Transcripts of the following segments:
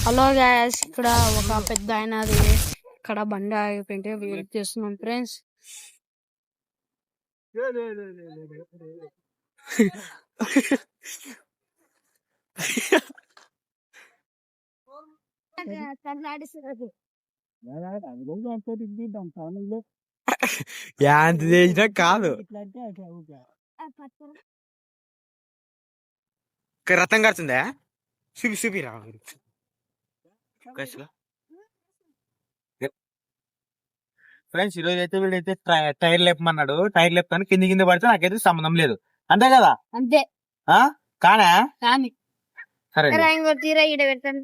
Hello guys, ఇక్కడ ఒక పెద్ద ఆయనది ఇక్కడ బండి ఆగిపోయింటే వెయిట్ చేస్తున్నాం ఫ్రెండ్స్. యాంత చేసినా కాదు, రథం కడుతుందా చూపి చూపి రా ఫ్రెండ్స్. ఈరోజు అయితే వీడైతే టైర్ లేపమన్నాడు. టైర్ లేపుతాను కింద పడితే నాకైతే సంబంధం లేదు, అంతే కదా? అంతే కానా? సరే తీరా ఈడ పెడతాను.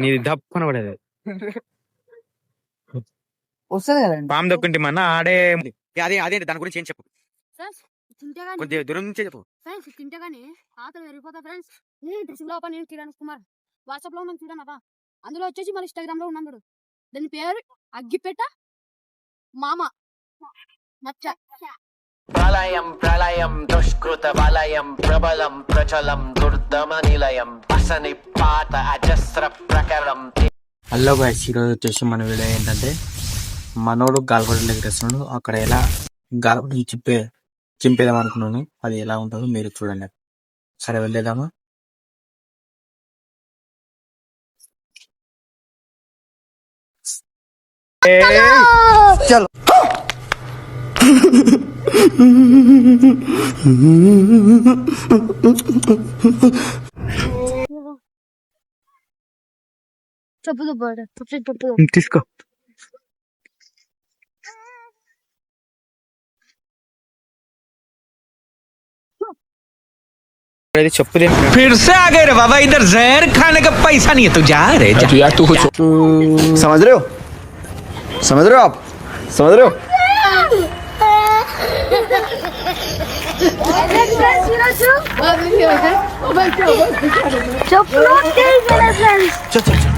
నీది దప్పన పడేది వస్తుంది కదా. పాము దొక్కుంటే మన ఆడే అదేంటి దాని గురించి ఏం చెప్పు, కొద్దిగా దూరం నుంచే చెప్పు. ఫ్రెండ్స్ తింటే గానీ ఆకలి పెరిగిపోతా ఫ్రెండ్స్. డ్రెస్సింగ్ లో నేను కిరణ్ కుమార్ వాట్సాప్ లో ఉన్నాను చూడనబ్బా. అందులో వచ్చేసి మన ఇన్స్టాగ్రామ్ లో ఉన్నాడు. దాని పేరు అగ్గిపెట్ట మామ నచ్చ. ప్రళయం ప్రళయం దుష్కృత వలయం ప్రబలం ప్రచలం దుర్దమ నిలయం అసని పాత అజస్ర ప్రకరం. హలో గైస్, ఈరోజు వచ్చేసి మన వీడియో ఏంటంటే మనోడు గాల్పడి ఎగరేస్తున్నాడు. అక్కడ ఎలా గాల్పడి చింపేద్దాం అనుకున్నాను, అది ఎలా ఉంటుందో మీరు చూడండి. సరే వెళ్ళేద్దామా? చలో తీసుకో. फिर से आ गए रे बाबा, इधर जहर खाने का पैसा नहीं है तो जा रहे यार तू समझ रहे हो, समझ रहे हो आप, समझ रहे हो?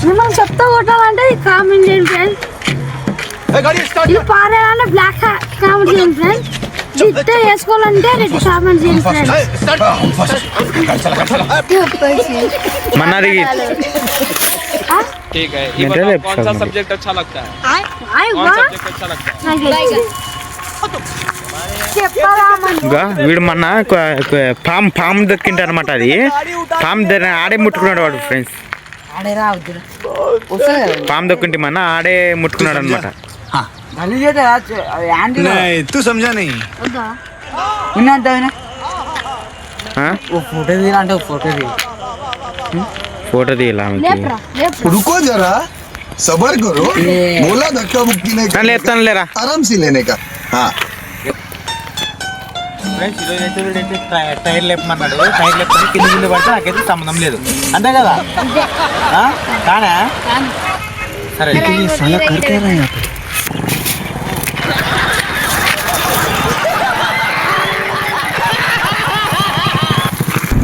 మిమ్మల్ని చెప్తా కొట్టాలంటే కామెంట్ చేయండి ఫ్రెండ్స్. ఇది పారేయాలంటే బ్లాక్ కామెంట్ చేయండి ఫ్రెండ్స్. జిట్టే వేసుకోవాలంటే రెడ్ కామెంట్ చేయండి ఫ్రెండ్స్. मनाली ठीक है। ये बताओ कौन सा सब्जेक्ट अच्छा लगता है? कौन सब्जेक्ट अच्छा लगता है? వీడు మొన్న పాము దొక్కింటారు అనమాట. అది పాము ఆడే ముట్టుకున్నాడు వాడు ఫ్రెండ్స్. పాము దొక్కింటే మన ఆడే ముట్టుకున్నాడు అనమాట. तू समझा नहीं? ఫోటో తీయాలా? रुको जरा, सबर करो, बोला धक्का मुक्की नहीं करने లేపుతాను లేరా का, आराम से लेने का. हाँ ఫ్రెండ్స్, ఈరోజు అయితే వీడైతే టైర్ లేపమన్నాడు. టైర్ లేపుతాను కింద పడితే నాకైతే సంబంధం లేదు, అంతే కదా? కానా? సరే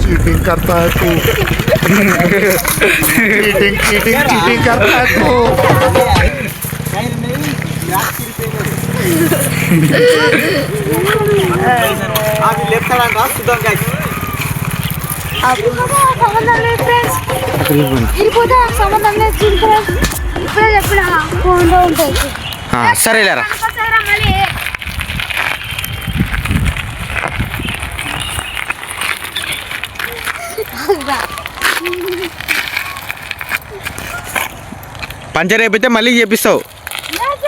चीटिंग करता है तू, चीटिंग करता है तू. లేపుతాడంట, చూద్దాం గైస్. సంబంధం లేదు ఫ్రెండ్స్. వెళ్ళిపోతే సంబంధం లేదు ఫ్రెండ్స్. ఇప్పుడే చెప్పిన ఫోన్లో ఉంటుంది. సరే లేరా. మళ్ళీ పంచర్ అయిపోతే మళ్ళీ చేపిస్తావు,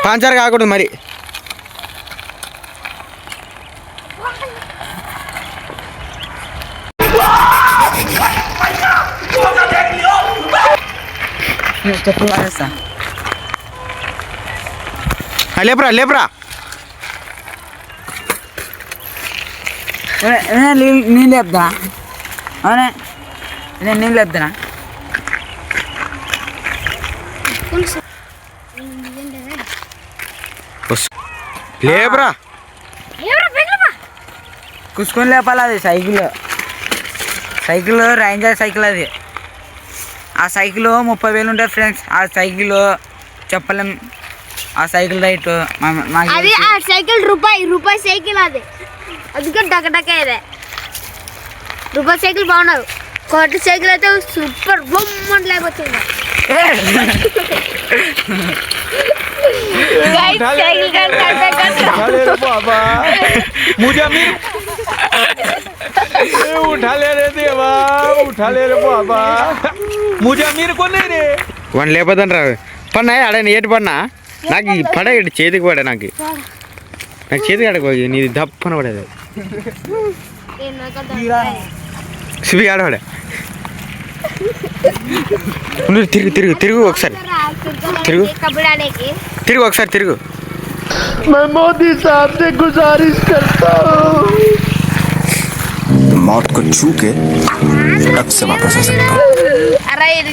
పంచర్ కాకూడదు మరి. లేపరా లేపరా. నేను లేపుదా? అవునా, నేను లేపుతున్నా. లేపరా. కూర్చుని లేపాలి, అది సైకిల్ సైకిల్ రేంజర్ సైకిల్ అది. ఆ సైకిల్ 30,000 ఉంటుంది ఫ్రెండ్స్. ఆ సైకిల్ చెప్పలేం. ఆ సైకిల్ రైట్ అది ఆ సైకిల్ రూపాయి సైకిల్ అది. అందుకే డగడక ఇదే రూపాయి సైకిల్ బాగున్నారు. కోటి సైకిల్ అయితే సూపర్ బొమ్మ లేకపోతుంది. बाबा मुझे अमीर उठा ले रे देवा, उठा ले रे बाबा, मुझे अमीर को नहीं रे వాడిని లేకపోతాను రా పన్నా ఆడ ఏటి పడినా నాకు పడే చేతికి పడే నాకు చేతికి ఆడకపోయి నీది దప్పన పడేది శివి ఆడవాడే తిరుగు తిరుగు తిరుగు ఒకసారి తిరుగు తిరుగు ఒకసారి తిరుగు मैं मोदी साहब से गुजारिश करता हूँ मौत को छू के अब से वापस आ सकता हूँ. अरे ఇది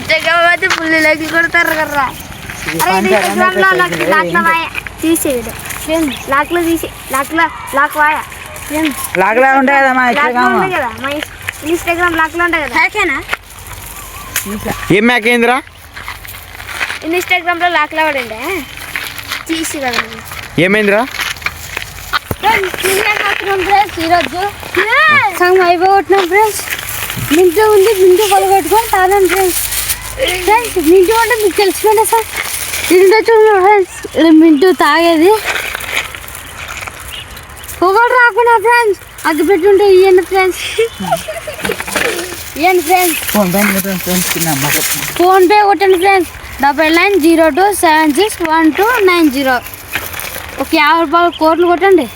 పుల్లి లెక్కి కొడతారు కర్రా. అరే ఇది ఇన్స్టాగ్రామ్ లో లాక్ల వాయ తీసేది లాక్లో తీసి లాక్ వాయ లాగ్లా ఉంటాయి కదా మా లాక్లో ఉంటాయి కదా మా ఇన్స్టాగ్రామ్ లాక్లో ఉంటాయి కదా. హ్యాకేనా ఏం మ్యాకేంద్రా ఇన్స్టాగ్రామ్ లో లాక్లో వాడండి తీసి కదా. ఏమైందిరా ఈరోజు సగం అయిపోగొట్టినాం ఫ్రెండ్స్. మింటూ ఉంది మింటూ పలగొట్టుకొని తాగాను ఫ్రెండ్స్. ఫ్రెండ్స్ మింటూ అంటే మీకు తెలుసుకుంటే సార్ తింటే చూడండి ఫ్రెండ్స్. ఇలా మింటూ తాగేది పొగలు రాకుండా ఫ్రెండ్స్ అగ్గి పెట్టుంటే ఇవ్వండి ఫ్రెండ్స్. ఇవ్వండి ఫ్రెండ్స్. ఫోన్పే కొట్టండి ఫ్రెండ్స్ 9902761290. ఒక 50 రూపాయల కోట్లు కొట్టండి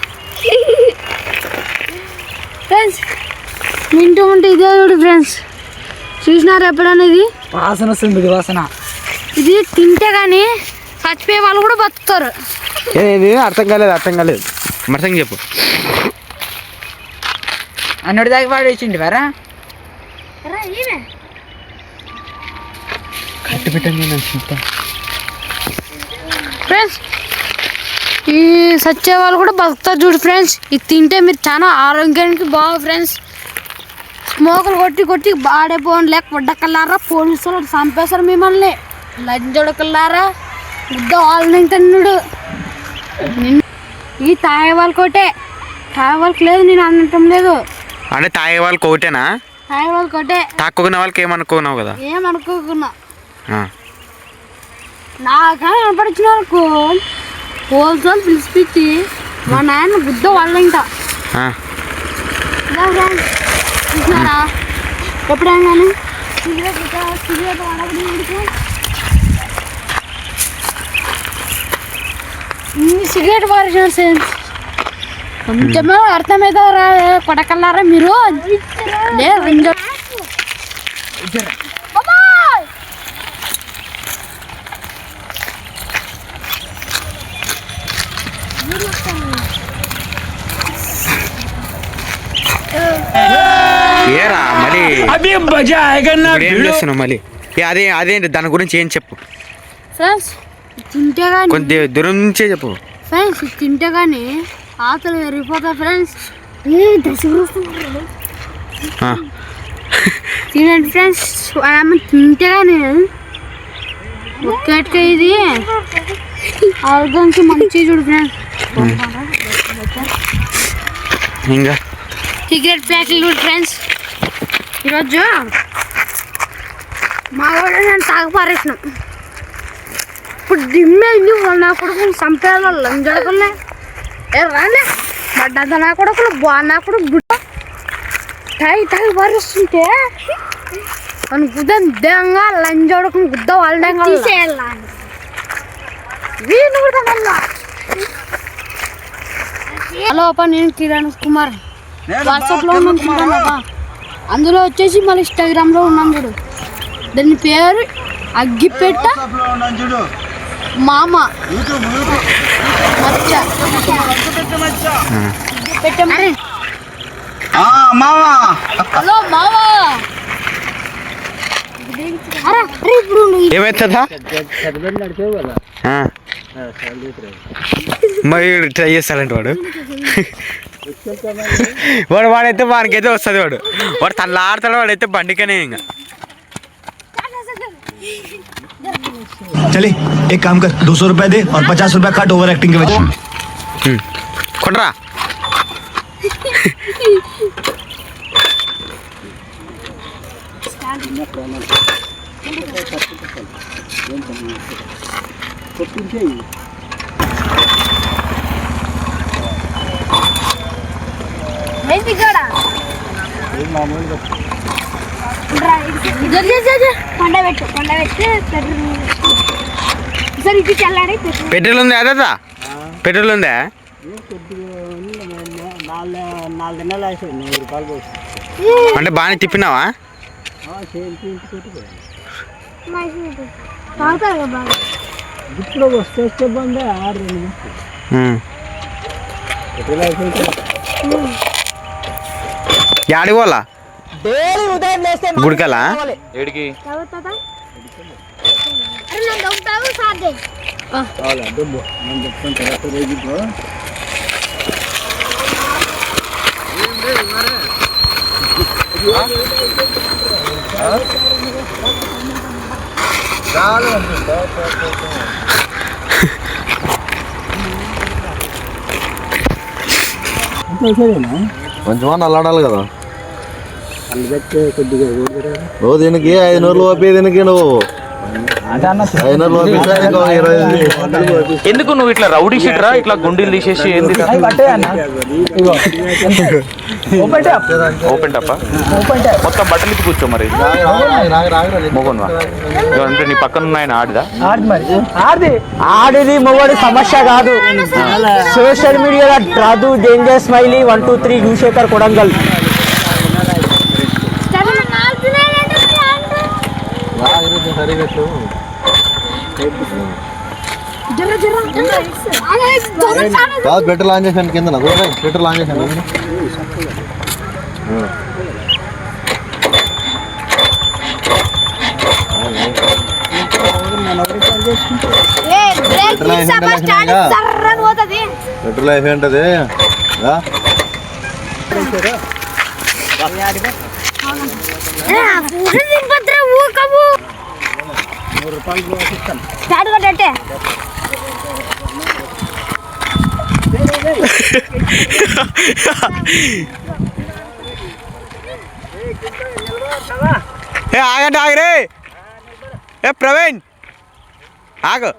ఫ్రెండ్స్. మింటూ ఉంటే ఇదే చూడు ఫ్రెండ్స్. చూసినారు ఎప్పుడన్నా ఇది వాసన వస్తుంది వాసన. ఇది తింటే కానీ చచ్చిపోయే వాళ్ళు కూడా బతుకుతారు. ఏది అర్థం కాలేదు మరసంగా చెప్పు అన్నోడి దాకా పాడేసిండి వరా కట్టు పెట్టండి ఫ్రెండ్స్. ఈ సచ్చే వాళ్ళు కూడా బతుకుతారు చూడు ఫ్రెండ్స్. ఇది తింటే మీరు చాలా ఆరోగ్యానికి బాగా ఫ్రెండ్స్. స్మోకులు కొట్టి బాడైపోండి లేక పొడ్డకల్లారా పోలీసులు చంపేశారు మిమ్మల్ని. లంజొడకల్లారా ముద్ద వాళ్ళని తిన్నుడు. ఈ తాగే వాళ్ళు కొట్టే తాగే వాళ్ళకి లేదు నేను అనటం లేదు. అంటే తాగే వాళ్ళకి ఒకటేనా తాగే వాళ్ళు కొట్టే తాక్కున్న వాళ్ళకి ఏమనుకున్నావు కదా ఏమనుకోకున్నా నాకా కనపడిచిన వాళ్ళకు హోల్సేల్ పిలిచిపెట్టి మా నాయన బుద్ధ వాళ్ళంట చూసినారా ఎప్పుడైనా కానీ సిగరెట్ వాడకూడదు. సిగరెట్ వాడినారు సేమ్ కొంచెమే అర్థమైతే రా కొడకల్లారా మీరు లేదు. ఏరా మళ్ళీ अभी मजा आएगा ना ఇప్పుడు ఏం చేస్తున్నావు మళ్ళీ అదేంటి దాని గురించి ఏం చెప్పు ఫ్రెండ్స్ తింటే కానీ కొంత దూరం నుంచే చెప్పు ఫ్రెండ్స్ తింటే కానీ ఆకలి పెరిగిపోతా ఫ్రెండ్స్. తినండి ఫ్రెండ్స్. తింటే కానీ ఒక్కటిగా ఇది ఆరోగ్యానికి మంచి చూడు ఫ్రెండ్స్. ఇంకా సిగరెట్ ప్యాకెట్లు చూడు ఫ్రెండ్స్. ఈరోజు మా వాడు నేను తాగపారేసినాం. ఇప్పుడు దిమ్మేంది వాళ్ళు నా కొడుకుని చంపేయాలి లంజడకులే రాలే బడ్డ నా కొడుకులు నా కొడుకు గుడ్డ తాగి పారేస్తుంటే మన గుద్ద దేంగా లంజోడుకుని గుద్ద వాళ్ళంగా వీళ్ళు కూడా హలో అప్ప నేను కిరణ్ కుమార్ వాట్సాప్లో ఉన్నాను కిరణ్ అప్ప. అందులో వచ్చేసి మళ్ళీ ఇన్స్టాగ్రామ్లో ఉన్నాను చూడు. దాని పేరు అగ్గిపెట్ట మామ మచ్చ పెట్టమని. హలో మామా అరే ఇప్పుడు ఏమవుతుందా మరి ట్రై చేస్తాడంట వాడు వాడైతే వానికైతే వస్తుంది వాడు తల్లాడతాడు వాడైతే బండికనే ఇంకా चले एक काम कर 200 रुपए दे और 50 रुपए काट ओवर एक्टिंग के वजह కొనరా పండబెట్టు సరే ఇది చల్లారి పెట్రోల్ ఉందా అదా పెట్రోల్ ఉందా అంటే బాగానే తిప్పినావా తాగుతారు కదా బాగా యాడికి పోలా గుడికలా తాగుతాదా అరే నన్ను దొంగతావు సాధ్యం కొంచెం అల్లాడాలి కదా నువ్వు దీనికి 500 పంపి దీనికి నువ్వు 500 ఎందుకు నువ్వు ఇట్లా రౌడీ షీట్ రా ఇట్లా గుండీలు తీసేసి ఏంది ఓపెన్ టప్ప మొత్తం బట్టలు ఇచ్చి కూర్చో మరి మొగన్వా అంటే నీ పక్కన ఉన్నాయని ఆడిదా ఆడిది మొగడి సమస్య కాదు సోషల్ మీడియాలో రాదు డేంజర్ స్మైలీ 1 2 3 యూశేఖర్ కొడంగల్ పెట్రోల్ ఆన్ చేశాను కింద పెట్రోల్ ఆన్ చేశాను పెట్రోల్ అయిపోయి ఉంటుంది ఆగండి ఆగరే ఏ ప్రవీణ్ ఆగు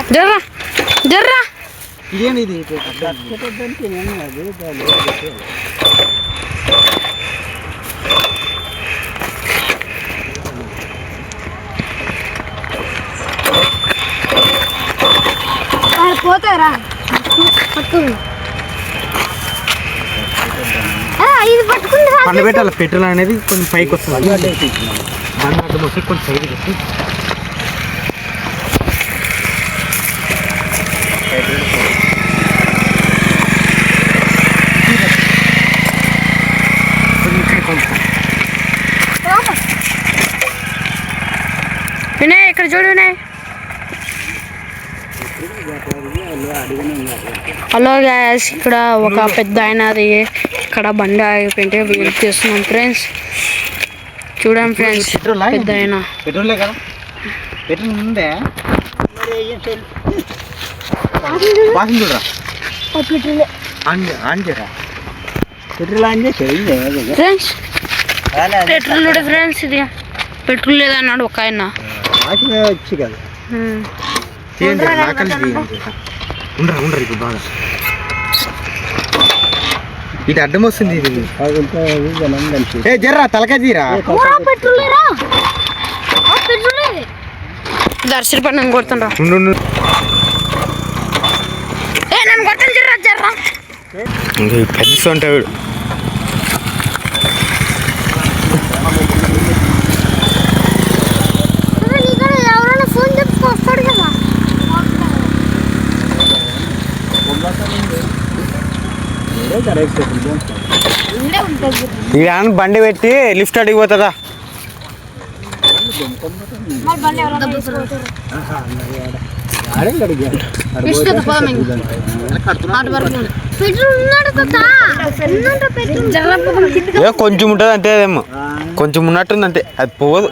జర్రా జర్రా పోతారా ఇది పట్టుకుంది పండు పెట్టాలి పెట్రోల్ అనేది కొంచెం పైకి వస్తుంది బండి అడ్డం వస్తే కొంచెం సైడ్కి వస్తుంది వినయ్ ఇక్కడ చూడు వినయ్ హలో గ్యాస్ ఇక్కడ ఒక పెద్ద ఆయనది ఇక్కడ బండి ఆగిపోయింటే వెయిట్ చేస్తున్నాం ఫ్రెండ్స్ చూడండి ఫ్రెండ్స్ పెద్ద ఆయన పెట్రోలే కదా పెట్రోల్ ఉందే వాసన చూడరా ఆన్ చేయరా పెట్రోల్ ఆన్ చేసి ఫ్రెండ్స్ పెట్రోల్ చూడే ఫ్రెండ్స్ ఇది పెట్రోల్ లేదన్నాడు ఒక ఆయన వాసన వచ్చి కదా ఉండరా ఇప్పుడు బాగా ఇటు అడ్డం వస్తుంది ఇది ఏ జర్రా తలకాయ తీరా దర్శన పని నన్ను కొడుతుండ్రా నన్ను కొట్టండి జర్రా జర్రా పెద్ద ఉంటాడు ఎవరైనా ఫోన్ చెప్పి వస్తాడు కదా ఈడ బండి పెట్టి లిఫ్ట్ అడిగిపోతుందా? కొంచెం ఉంటుంది అంతే, అదేమో కొంచెం ఉన్నట్టుంది అంతే, అది పోదు.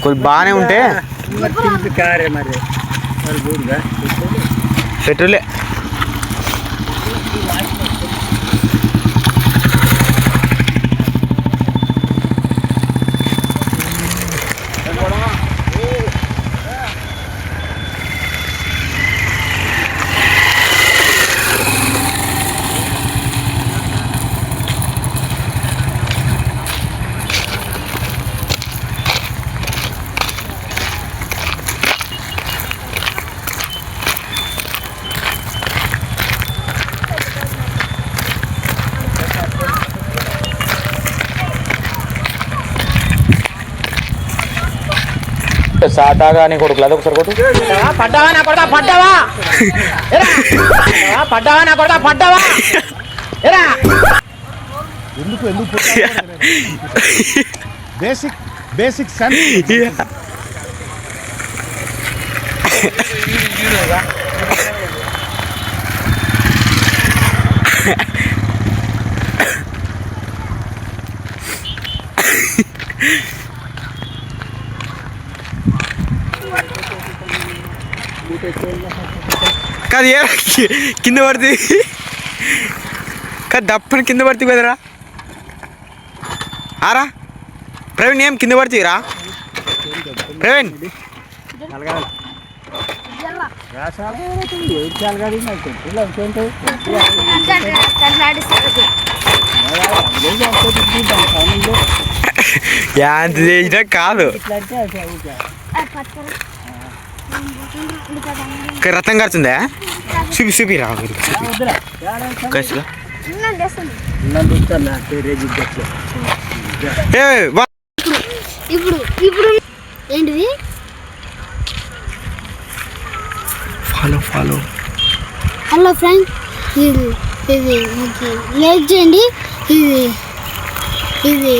కొంచెం బాగానే ఉంటే పెట్రోలే. సాటాగా నీ కొడుకు అది ఒకసారి కొట్టు. పడ్డావా నా కొడతా, పడ్డావా పడ్డావా నా కొడతా, పడ్డావా ఎరా. బేసిక్ సెన్స్ కాదు ఏ కింద పడుతుంది, కాదు దప్పని కింద పడుతుంది కదరా. ఆరా ప్రవీణ్, ఏం కింద పడుతుందిరా ప్రవీణ్? యాంత చేసినా కాదు, రథం కడుతుందా? చూపి చూపి రా కసిగా. ఇప్పుడు ఇప్పుడు ఏంటిది? ఫాలో హలో ఫ్రెండ్, ఇది ఇది లైక్ చేయండి. ఇది ఇది